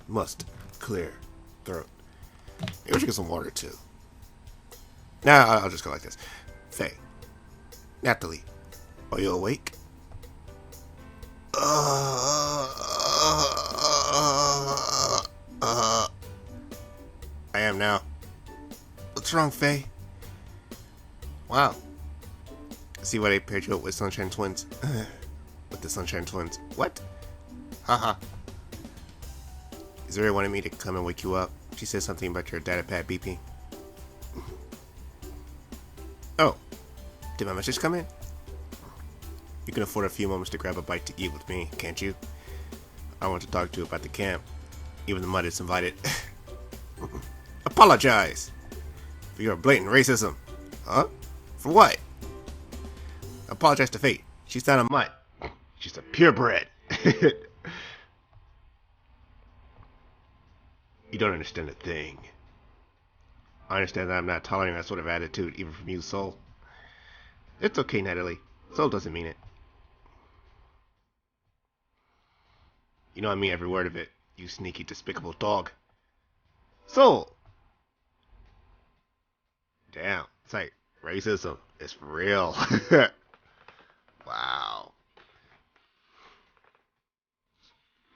Must clear throat. Maybe we should get some water too. Nah, I'll just go like this. Faye, Natalie, are you awake? I am now. What's wrong, Faye? Wow. See why they paired you up with Sunshine Twins. With the Sunshine Twins. What? Haha. Zuri wanted me to come and wake you up. She said something about your data pad beeping. Oh. Did my message come in? You can afford a few moments to grab a bite to eat with me, can't you? I want to talk to you about the camp. Even the mud is invited. Apologize for your blatant racism. Huh? For what? Apologize to Fate. She's not a mutt. She's a purebred. You don't understand a thing. I understand that I'm not tolerating that sort of attitude, even from you, Soul. It's okay, Natalie. Soul doesn't mean it. You know I mean every word of it, you sneaky, despicable dog. Soul! Damn, it's like racism. It's real. Wow.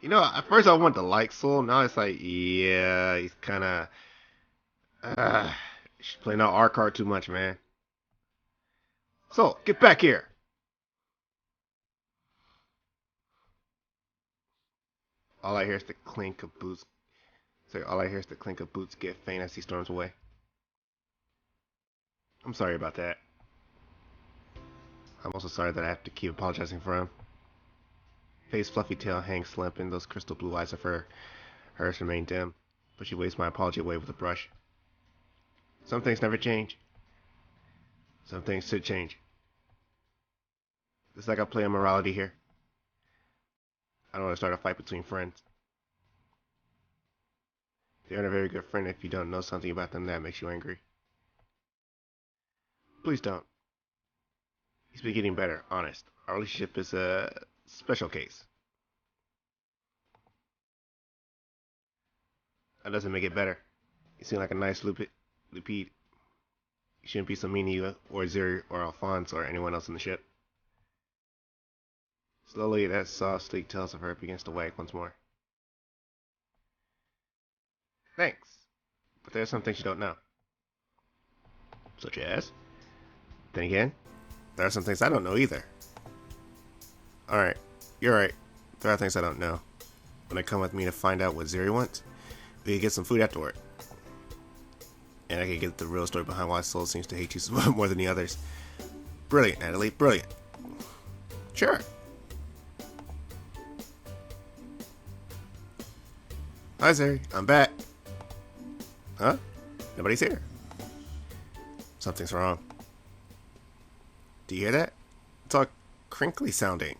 You know, at first I wanted to like Soul, now it's like, yeah, he's kinda... she's playing out our card too much, man. Soul, get back here! All I hear is the clink of boots. Sorry, all I hear is the clink of boots get faint as he storms away. I'm sorry about that. I'm also sorry that I have to keep apologizing for him. Faye's fluffy tail hangs limp and those crystal blue eyes of hers remain dim, but she waves my apology away with a brush. Some things never change. Some things should change. It's like I play a morality here. I don't want to start a fight between friends. They aren't a very good friend if you don't know something about them that makes you angry. Please don't. He's been getting better, honest. Our relationship is a special case. That doesn't make it better. You seem like a nice Lupide. You shouldn't be so mean to you, or Zuri, or Alphonse, or anyone else in the ship. Slowly, that soft, sleek tails of her begins to wag once more. Thanks. But there are some things you don't know. Such as? Then again, there are some things I don't know either. Alright, you're right. There are things I don't know. When they come with me to find out what Zuri wants, we can get some food afterward. And I can get the real story behind why Soul seems to hate you more than the others. Brilliant, Natalie, brilliant. Sure. Hi, Zuri, I'm back. Huh? Nobody's here. Something's wrong. Do you hear that? It's all crinkly sounding.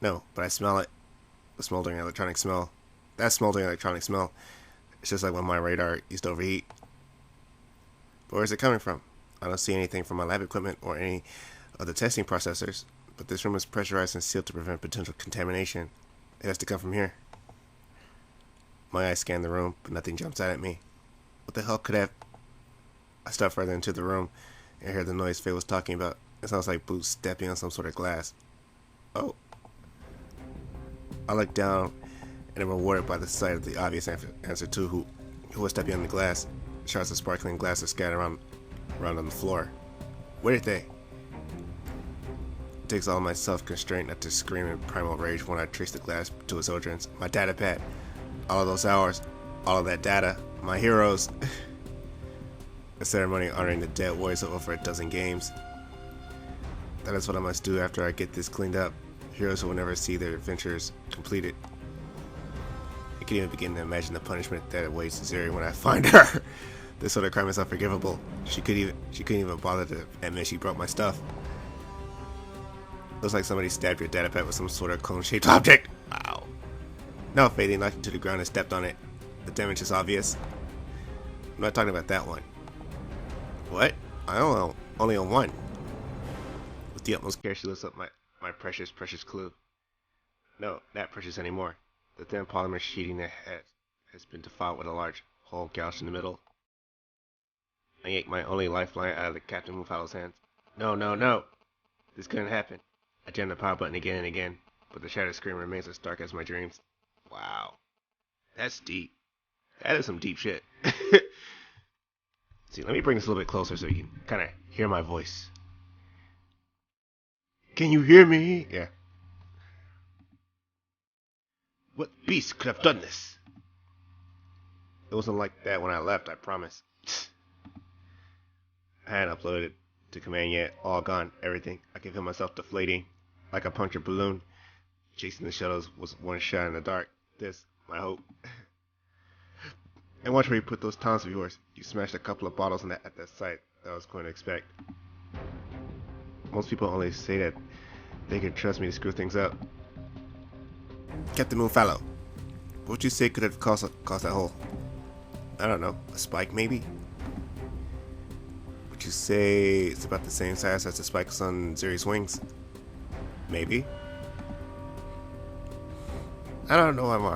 No, but I smell it. The smoldering electronic smell. That smoldering electronic smell. It's just like when my radar used to overheat. But where's it coming from? I don't see anything from my lab equipment or any of the testing processors, but this room is pressurized and sealed to prevent potential contamination. It has to come from here. My eyes scan the room, but nothing jumps out at me. What the hell could have... I step further into the room and hear the noise Faye was talking about. It sounds like boots stepping on some sort of glass. Oh. I look down and am rewarded by the sight of the obvious answer to who was stepping on the glass. Shards of sparkling glass are scattered around on the floor. Where did they? It takes all my self-constraint not to scream in primal rage when I trace the glass to its origins. My data pad. All of those hours. All of that data. My heroes. A ceremony honoring the dead warriors of over a dozen games. That is what I must do after I get this cleaned up. Heroes who will never see their adventures completed. I can even begin to imagine the punishment that awaits Zuri when I find her. This sort of crime is unforgivable. She couldn't even bother to admit she broke my stuff. Looks like somebody stabbed your data pad with some sort of cone-shaped object. Wow. No, Faye, they knocked it to the ground and stepped on it. The damage is obvious. I'm not talking about that one. What? I only own one. With the utmost care, she lifts up my precious clue. No, not precious anymore. The thin polymer sheeting that has been defiled with a large hole gouged in the middle. I yanked my only lifeline out of the Captain Mufalo's hands. No, no, no! This couldn't happen. I jammed the power button again and again, but the shattered screen remains as dark as my dreams. Wow. That's deep. That is some deep shit. See, let me bring this a little bit closer so you can kind of hear my voice. Can you hear me? Yeah. What beast could have done this? It wasn't like that when I left, I promise. I hadn't uploaded to command yet. All gone. Everything. I can feel myself deflating like a punctured balloon. Chasing the shadows was one shot in the dark. This, my hope. And watch where you put those taunts of yours. You smashed a couple of bottles at that site that I was going to expect. Most people only say that they can trust me to screw things up. Captain Moonfallow, what would you say could have caused that hole? I don't know, a spike maybe? Would you say it's about the same size as the spikes on Zuri's wings? Maybe. I don't know what my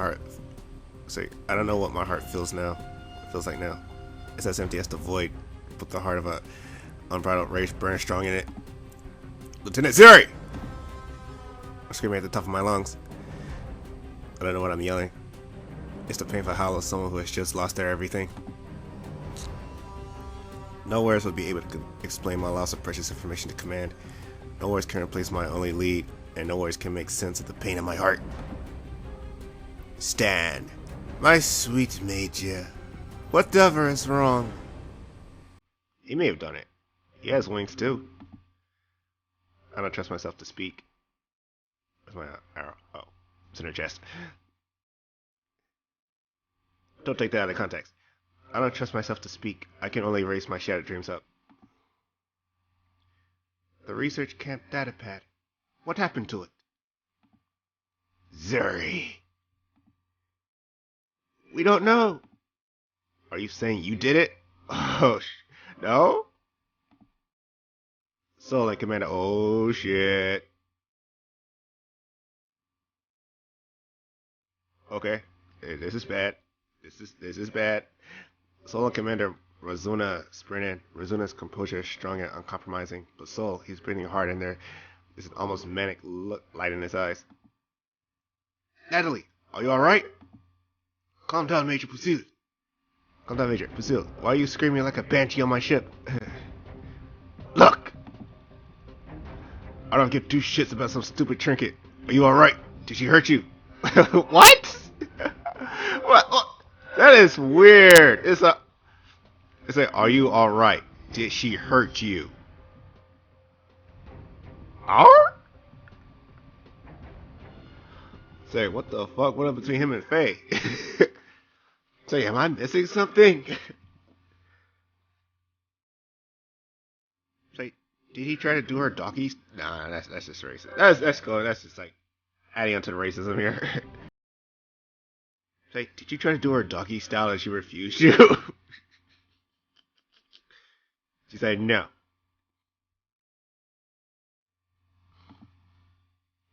heart feels now. It feels like now. It's as empty as the void, with the heart of a unbridled rage burning strong in it. Lieutenant Zuri! I'm screaming at the top of my lungs. I don't know what I'm yelling. It's the painful howl of someone who has just lost their everything. No words would be able to explain my loss of precious information to command. No words can replace my only lead, and no words can make sense of the pain in my heart. Stan, my sweet Major, whatever is wrong? He may have done it. He has wings too. I don't trust myself to speak. Where's my arrow? Oh, it's in her chest. Don't take that out of context. I don't trust myself to speak. I can only raise my shattered dreams up. The research camp datapad. What happened to it? Zuri. We don't know. Are you saying you did it? Oh, no? So, like, Commander, oh shit. Okay, this is bad. This is bad. Soul and Commander Razuna sprint in. Razuna's composure is strong and uncompromising, but Soul, he's breathing hard in there. There's an almost manic light in his eyes. Natalie, are you alright? Calm down, Major Pusil. Calm down, Major Pusil. Why are you screaming like a banshee on my ship? Look! I don't give two shits about some stupid trinket. Are you alright? Did she hurt you? What? What? That is weird. It's like, are you alright? Did she hurt you? Our? Say, what the fuck went up between him and Faye? Say, am I missing something? Say, did he try to do her doggy? Nah, that's just racist. That's cool. That's just like adding on to the racism here. Say, did you try to do her doggy style and she refused you? She said no.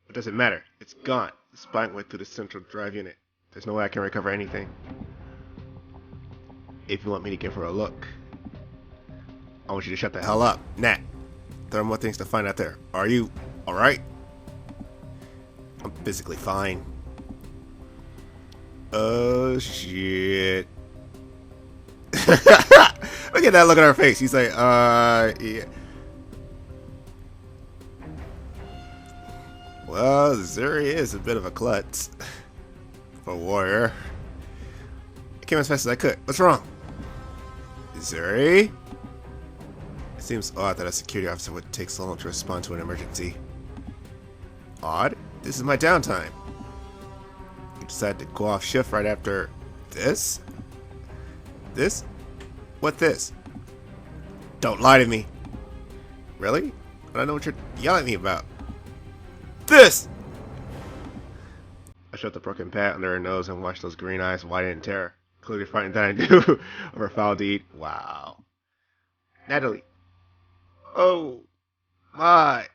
What does it matter? It's gone. The spine went through the central drive unit. There's no way I can recover anything. If you want me to give her a look, I want you to shut the hell up. Nat, there are more things to find out there. Are you alright? I'm physically fine. Oh shit. Look at that look on her face. He's like, yeah. Well, Zuri is a bit of a klutz. For a warrior. I came as fast as I could. What's wrong? Zuri? It seems odd that a security officer would take so long to respond to an emergency. Odd? This is my downtime. You decided to go off shift right after this? This? What this? Don't lie to me. Really? I don't know what you're yelling at me about. This! I shoved the broken pat under her nose and watched those green eyes widen in terror. Clearly frightened that I knew of her foul deed. Wow. Natalie. Oh. My.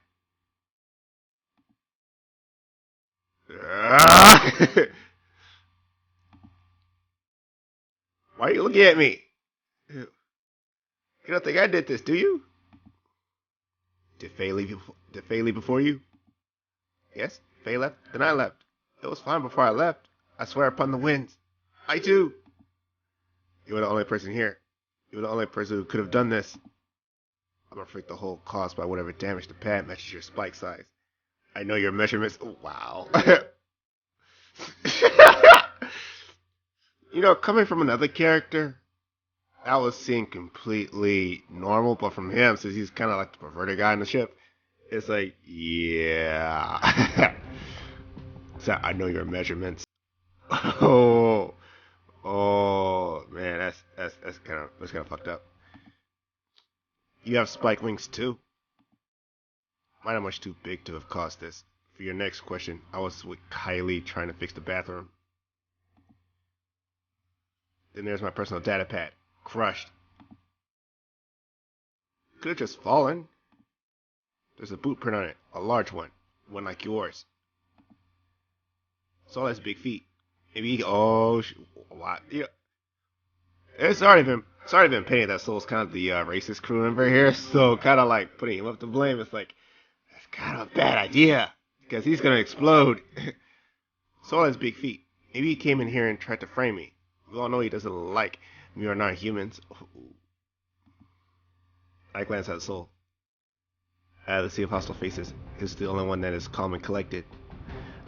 Why are you looking at me? You don't think I did this, do you? Did Faye leave before you? Yes, Faye left, then I left. It was fine before I left. I swear upon the winds. I too. You were the only person here. You were the only person who could have done this. I'm afraid the hole caused by whatever damage the pad matches your spike size. I know your measurements. Oh, wow. Coming from another character, that was seen completely normal, but from him, since he's kind of like the perverted guy in the ship, it's like, yeah. So I know your measurements. Oh, man, that's kind of fucked up. You have spike wings too. Mine are much too big to have caused this. For your next question, I was with Kylie trying to fix the bathroom. Then there's my personal data pad, crushed. Could have just fallen. There's a boot print on it, a large one like yours. Saul has big feet. Maybe wow. It's already been painted that Soul's kind of the racist crew member here, so kind of like putting him up to blame. It's like that's kind of a bad idea because he's gonna explode. Soul has big feet. Maybe he came in here and tried to frame me. We all know he doesn't like we are not humans. I glance at Soul. Out of the sea of hostile faces, he's the only one that is calm and collected.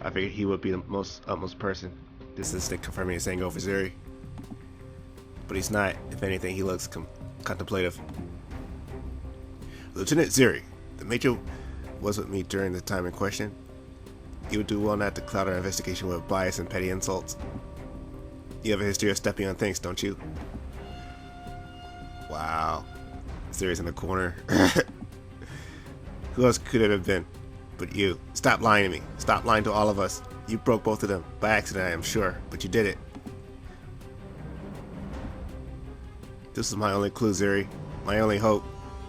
I figured he would be the utmost person. This instinct confirming his anger over Zuri. But he's not. If anything, he looks contemplative. Lieutenant Zuri, the Major was with me during the time in question. You would do well not to cloud our investigation with bias and petty insults. You have a history of stepping on things, don't you? Wow. Zuri's in the corner. Who else could it have been but you? Stop lying to me. Stop lying to all of us. You broke both of them. By accident, I am sure. But you did it. This is my only clue, Zuri. My only hope.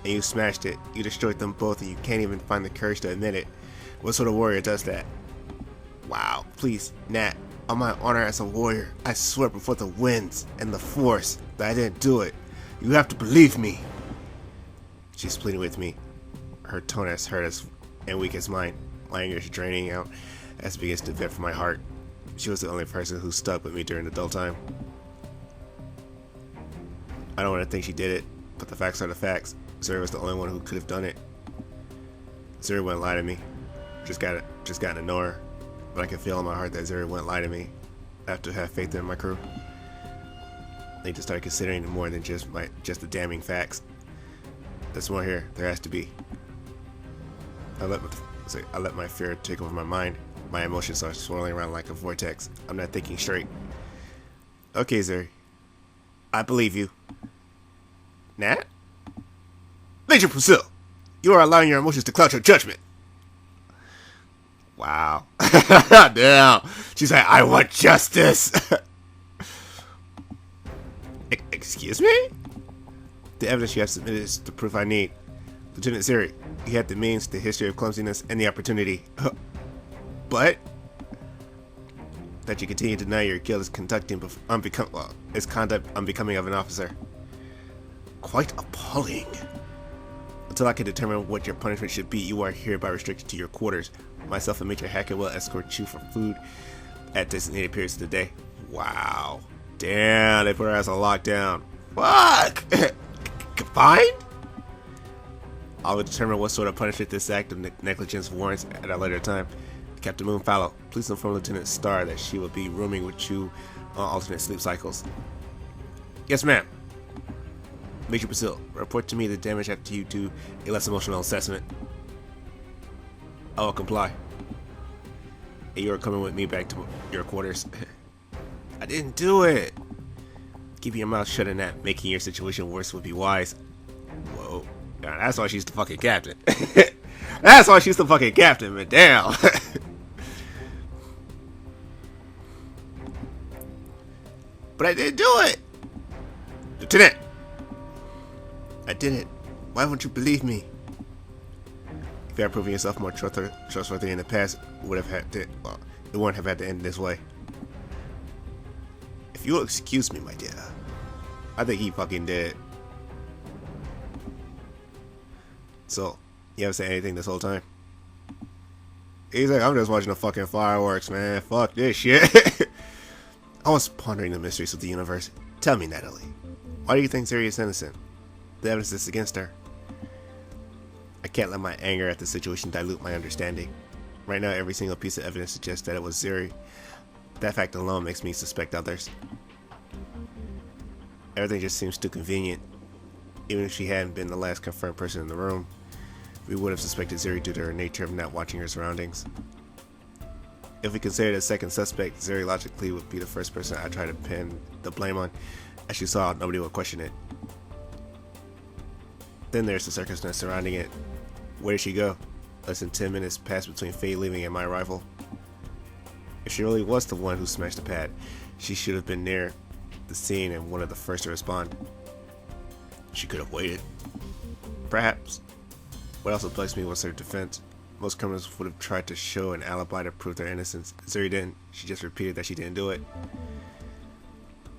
And you smashed it. You destroyed them both and you can't even find the courage to admit it. What sort of warrior does that? Wow. Please, Nat. On my honor as a warrior, I swear before the winds and the force that I didn't do it. You have to believe me. She's pleading with me. Her tone as hurt as and weak as mine. My anger is draining out as it begins to vent from my heart. She was the only person who stuck with me during the dull time. I don't want to think she did it, but the facts are the facts. Zuri was the only one who could have done it. Zuri wouldn't lie to me. Just gotta know her. But I can feel in my heart that Zuri wouldn't lie to me. I have to have faith in my crew. I need to start considering more than just the damning facts. There's more here. There has to be. I let my fear take over my mind. My emotions are swirling around like a vortex. I'm not thinking straight. Okay, Zuri. I believe you. Nat? Major Brazil! You are allowing your emotions to cloud your judgment. Wow. Damn. She's like, I want justice. Excuse me? The evidence you have submitted is the proof I need. Lieutenant Zuri, you had the means, the history of clumsiness, and the opportunity. But that you continue to deny your guilt is conduct unbecoming of an officer. Quite appalling. Until I can determine what your punishment should be, you are hereby restricted to your quarters. Myself and Major Hackett will escort you for food at designated periods of the day. Wow. Damn, they put her ass on lockdown. Fuck! Confined? I will determine what sort of punishment this act of negligence warrants at a later time. Captain Moonfallow, please inform Lieutenant Starr that she will be rooming with you on alternate sleep cycles. Yes, ma'am. Major Brazil, report to me the damage after you do a less emotional assessment. I will comply. And you are coming with me back to your quarters. I didn't do it. Keeping your mouth shut and not making your situation worse would be wise. Whoa. God, that's why she's the fucking captain. That's why she's the fucking captain, man. Damn. But I didn't do it. Lieutenant. I did it. Why won't you believe me? If you had proven yourself more trustworthy in the past, would have had to. Well, It wouldn't have had to end this way. If you'll excuse me, my dear. I think he fucking did it. So, you haven't said anything this whole time? He's like, I'm just watching the fucking fireworks, man. Fuck this shit. I was pondering the mysteries of the universe. Tell me, Natalie, why do you think Zuri is innocent? The evidence is against her. I can't let my anger at the situation dilute my understanding. Right now, every single piece of evidence suggests that it was Zuri. That fact alone makes me suspect others. Everything just seems too convenient. Even if she hadn't been the last confirmed person in the room, we would have suspected Zuri due to her nature of not watching her surroundings. If we consider the second suspect, Zuri logically would be the first person I try to pin the blame on. As you saw, nobody would question it. Then there's the circumstance surrounding it. Where did she go? Less than 10 minutes passed between Faye leaving and my arrival. If she really was the one who smashed the pad, she should have been near the scene and one of the first to respond. She could have waited. Perhaps. What also plagues me was her defense. Most criminals would have tried to show an alibi to prove their innocence. Zuri didn't. She just repeated that she didn't do it.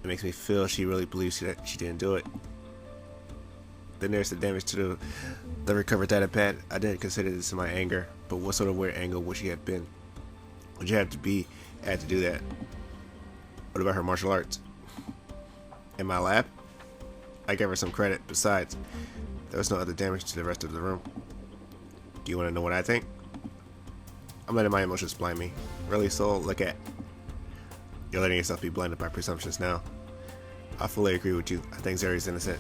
It makes me feel she really believes that she didn't do it. Then there's the damage to the recovered data pad. I didn't consider this in my anger, but what sort of weird angle would she have been? Would you have to be had to do that? What about her martial arts? In my lab? I gave her some credit. Besides, there was no other damage to the rest of the room. Do you want to know what I think? I'm letting my emotions blind me. Really, Soul? Look at. You're letting yourself be blinded by presumptions now. I fully agree with you. I think Zuri's innocent.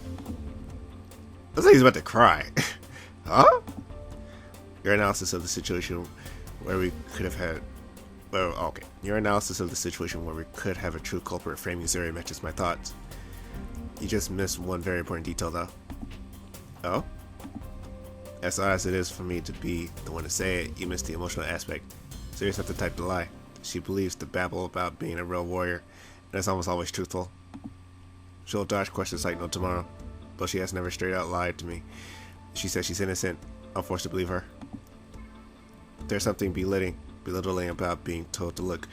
Looks like he's about to cry. Huh? Your analysis of the situation where we could have had... Well, okay. Your analysis of the situation where we could have a true culprit framing Zuri matches my thoughts. You just missed one very important detail, though. Oh? As odd as it is for me to be the one to say it, you missed the emotional aspect. Zuri's not the type to lie. She believes the babble about being a real warrior, and it's almost always truthful. She'll dodge questions like no tomorrow, but she has never straight out lied to me. She says she's innocent. I'm forced to believe her. There's something belittling about being told to look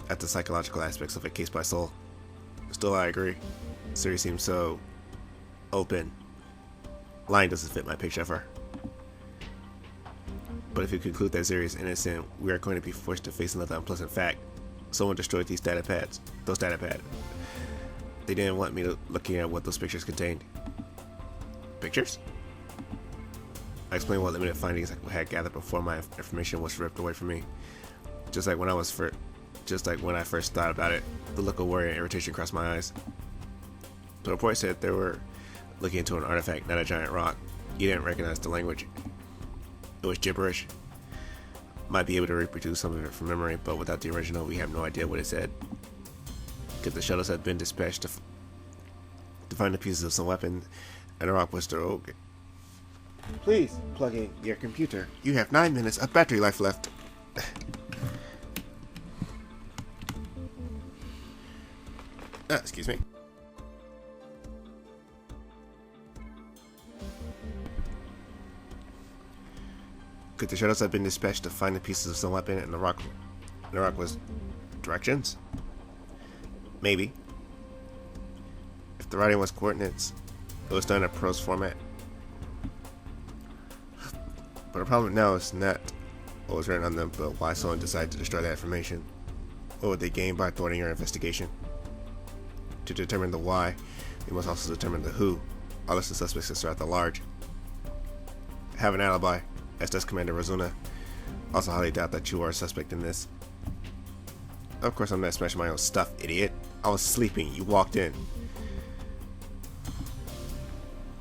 at the psychological aspects of a case by Soul. Still, I agree. Zuri seems so open. Lying doesn't fit my picture of her. But if you conclude that Zuri is innocent, we are going to be forced to face another unpleasant fact. Someone destroyed these data pads. Those data pads. They didn't want me looking at what those pictures contained. Pictures? I explained what limited findings I had gathered before my information was ripped away from me. Just like when I first thought about it, the look of worry and irritation crossed my eyes. The report said they were looking into an artifact, not a giant rock. You didn't recognize the language. It was gibberish. Might be able to reproduce some of it from memory, but without the original, we have no idea what it said. Could the shuttles have been dispatched to find the pieces of some weapon, and the rock was to... Okay. Please plug in your computer. You have 9 minutes of battery life left. Excuse me. Could the shuttles have been dispatched to find the pieces of some weapon and the rock was directions? Maybe. If the writing was coordinates, it was done in a prose format. But the problem now is not what was written on them, but why someone decided to destroy that information. What would they gain by thwarting your investigation? To determine the why, we must also determine the who. All of the suspects is throughout the large. Have an alibi, as does Commander Razuna. Also highly doubt that you are a suspect in this. Of course I'm not smashing my own stuff, idiot. I was sleeping, you walked in.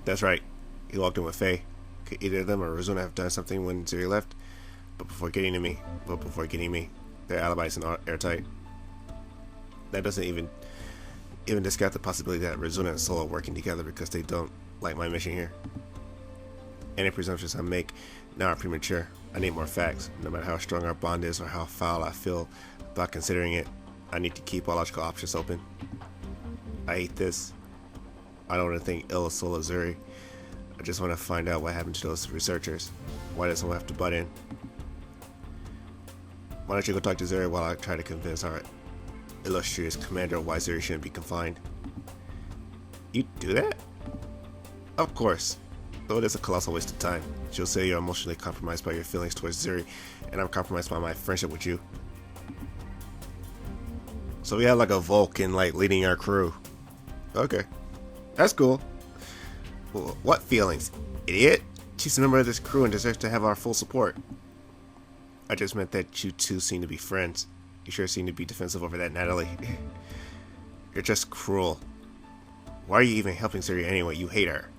That's right, he walked in with Faye. Could either of them or Razuna have done something when Zuri left? But before getting me, their alibi is airtight. That doesn't even discount the possibility that Razuna and Soul are working together because they don't like my mission here. Any presumptions I make now are premature. I need more facts. No matter how strong our bond is or how foul I feel about considering it, I need to keep all logical options open. I hate this. I don't want to think ill of Soul or Zuri. I just want to find out what happened to those researchers. Why does someone have to butt in? Why don't you go talk to Zuri while I try to convince our illustrious commander why Zuri shouldn't be confined? You do that? Of course. Though it is a colossal waste of time. She'll say you're emotionally compromised by your feelings towards Zuri, and I'm compromised by my friendship with you. So we have like a Vulcan like leading our crew. Okay. That's cool. Well, what feelings? Idiot? She's a member of this crew and deserves to have our full support. I just meant that you two seem to be friends. You sure seem to be defensive over that, Natalie. You're just cruel. Why are you even helping Zuri anyway? You hate her.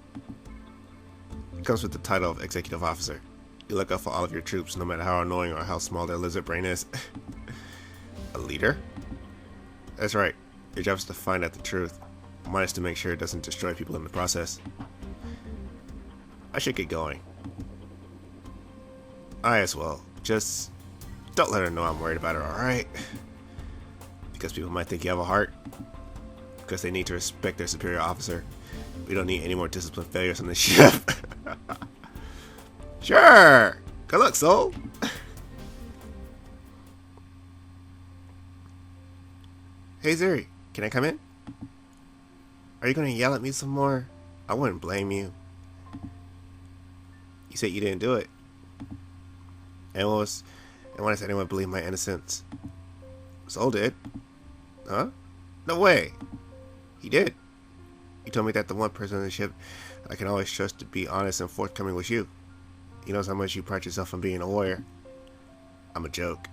It comes with the title of executive officer. You look out for all of your troops, no matter how annoying or how small their lizard brain is. A leader? That's right. Your job is to find out the truth. Mine is to make sure it doesn't destroy people in the process. I should get going. I as well. Just don't let her know I'm worried about her, alright? Because people might think you have a heart. Because they need to respect their superior officer. We don't need any more discipline failures on this ship. Sure! Good luck, soul! Hey Zuri, can I come in? Are you gonna yell at me some more? I wouldn't blame you. You said you didn't do it. And why does anyone believe my innocence? Soul did. Huh? No way. He did. You told me that the one person on the ship I can always trust to be honest and forthcoming was you. He knows how much you pride yourself on being a warrior. I'm a joke.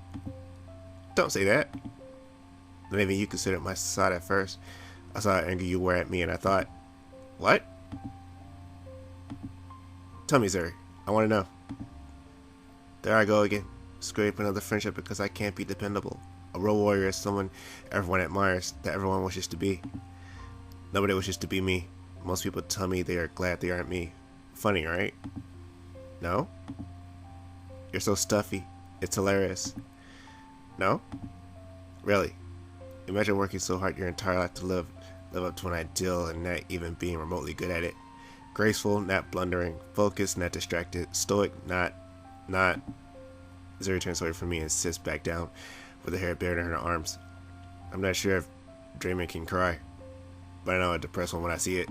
Don't say that. Maybe you considered my side at first. I saw how angry you were at me and I thought, what? Tell me, Zuri. I want to know. There I go again, scraping another friendship because I can't be dependable. A real warrior is someone everyone admires, that everyone wishes to be. Nobody wishes to be me. Most people tell me they are glad they aren't me. Funny, right? No? You're so stuffy. It's hilarious. No? Really? Imagine working so hard your entire life to live up to an ideal and not even being remotely good at it. Graceful, not blundering. Focused, not distracted. Stoic, not. Zuri turns away from me and sits back down with her hair buried in her arms. I'm not sure if Draymond can cry, but I know a depressed one when I see it.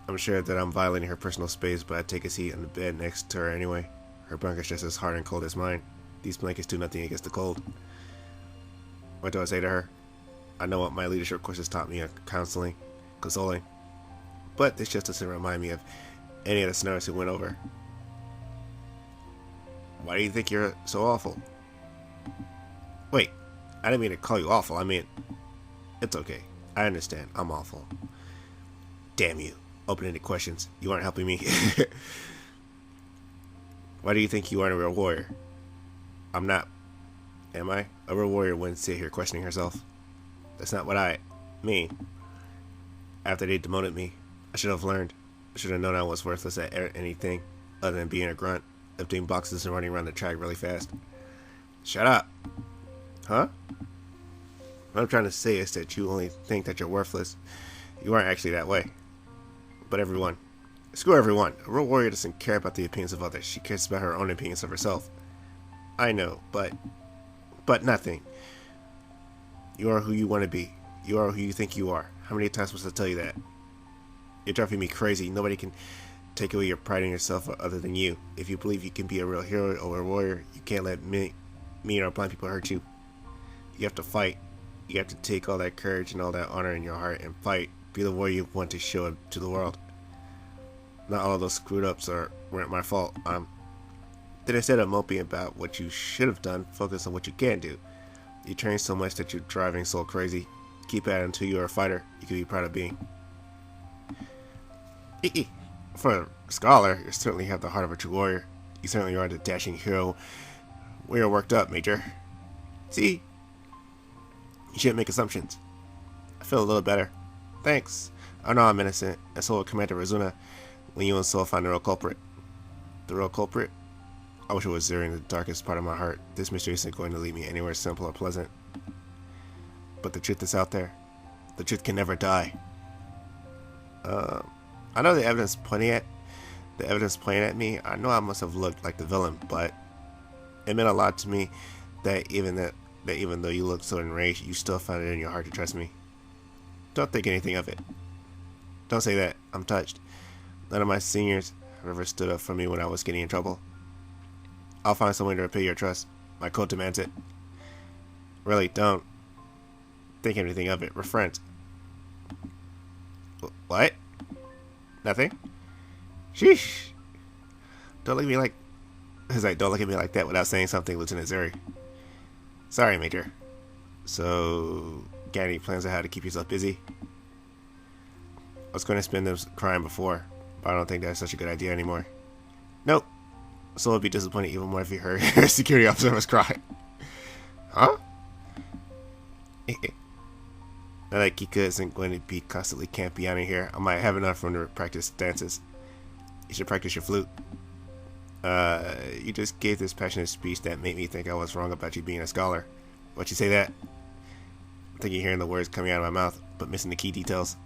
I'm sure that I'm violating her personal space, but I take a seat on the bed next to her anyway. Her blanket just as hard and cold as mine. These blankets do nothing against the cold. What do I say to her? I know what my leadership courses taught me of counseling, consoling, but this just doesn't remind me of any of the scenarios we went over. Why do you think you're so awful? Wait, I didn't mean to call you awful. I mean, it's okay. I understand. I'm awful. Damn you. Open-ended questions. You aren't helping me. Why do you think you aren't a real warrior? I'm not. Am I? A real warrior wouldn't sit here questioning herself. That's not what I mean. After they demoted me, I should have learned. I should have known I was worthless at anything other than being a grunt, lifting boxes and running around the track really fast. Shut up. Huh? What I'm trying to say is that you only think that you're worthless. You aren't actually that way. But everyone. Screw everyone. A real warrior doesn't care about the opinions of others. She cares about her own opinions of herself. I know, but nothing. You are who you want to be. You are who you think you are. How many times must I tell you that? You're driving me crazy. Nobody can take away your pride in yourself other than you. If you believe you can be a real hero or a warrior, you can't let me or blind people hurt you. You have to fight. You have to take all that courage and all that honor in your heart and fight. Be the warrior you want to show it to the world. Not all of those screwed ups weren't my fault. Then instead of moping about what you should have done, focus on what you can do. You train so much that you're driving so crazy. Keep at it until you're a fighter you can be proud of being. For a scholar, you certainly have the heart of a true warrior. You certainly are the dashing hero. We are worked up, Major. See? You shouldn't make assumptions. I feel a little better. Thanks. I know I'm innocent, and so will Commander Razuna when you and Soul find the real culprit. The real culprit? I wish it was there in the darkest part of my heart. This mystery isn't going to lead me anywhere simple or pleasant. But the truth is out there. The truth can never die. I know the evidence pointing at me. I know I must have looked like the villain, but It meant a lot to me that even though you looked so enraged, you still found it in your heart to trust me. Don't think anything of it. Don't say that. I'm touched. None of my seniors have ever stood up for me when I was getting in trouble. I'll find some way to repay your trust. My code demands it. Really, don't think anything of it. We're friends. What? Nothing? Sheesh. Don't look at me like... don't look at me like that without saying something, Lieutenant Zuri. Sorry, Major. So, got any plans on how to keep yourself busy? I was going to spend them crying before, but I don't think that's such a good idea anymore. Nope. So would be disappointed even more if you heard security officers cry. Huh? Now that Kika isn't going to be constantly campy out of here, I might have enough room to practice dances. You should practice your flute. You just gave this passionate speech that made me think I was wrong about you being a scholar. Why'd you say that? I think you're hearing the words coming out of my mouth, but missing the key details.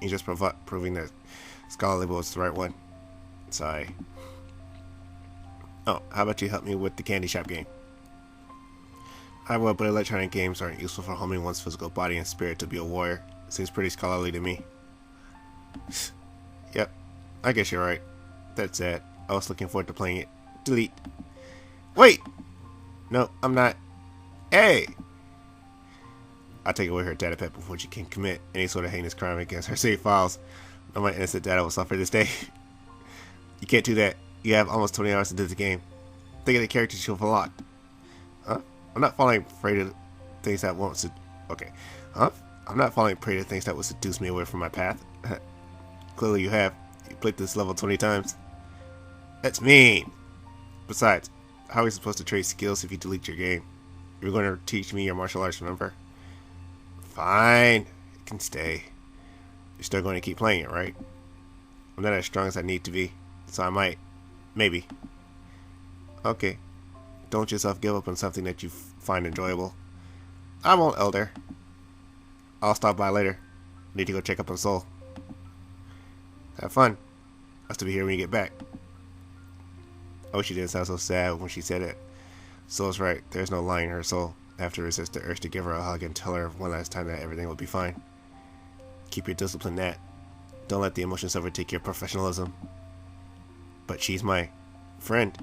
You're just proving that scholar label was the right one. Sorry. Oh, how about you help me with the candy shop game? I will, but electronic games aren't useful for homing one's physical body and spirit to be a warrior. Seems pretty scholarly to me. Yep, I guess you're right. That's sad. I was looking forward to playing it. Delete. Wait! No, I'm not. Hey! I'll take away her data pet before she can commit any sort of heinous crime against her save files. None of my innocent data will suffer this day. You can't do that. You have almost 20 hours into the game. Think of the characters you've unlocked. Huh? I'm not falling prey to things that won't okay. Huh? I'm not falling prey to things that will seduce me away from my path. Clearly you have. You played this level 20 times. That's mean. Besides, how are we supposed to trade skills if you delete your game? You're going to teach me your martial arts, remember? Fine. You can stay. You're still going to keep playing it, right? I'm not as strong as I need to be, so I might. Maybe. Okay. Don't yourself give up on something that you find enjoyable. I won't, Elder. I'll stop by later. Need to go check up on Soul. Have fun. I'll still be here when you get back. Oh, she didn't sound so sad when she said it. Soul's right. There's no lying her soul. I have to resist the urge to give her a hug and tell her one last time that everything will be fine. Keep your discipline, Nat. Don't let the emotions overtake your professionalism. But she's my friend.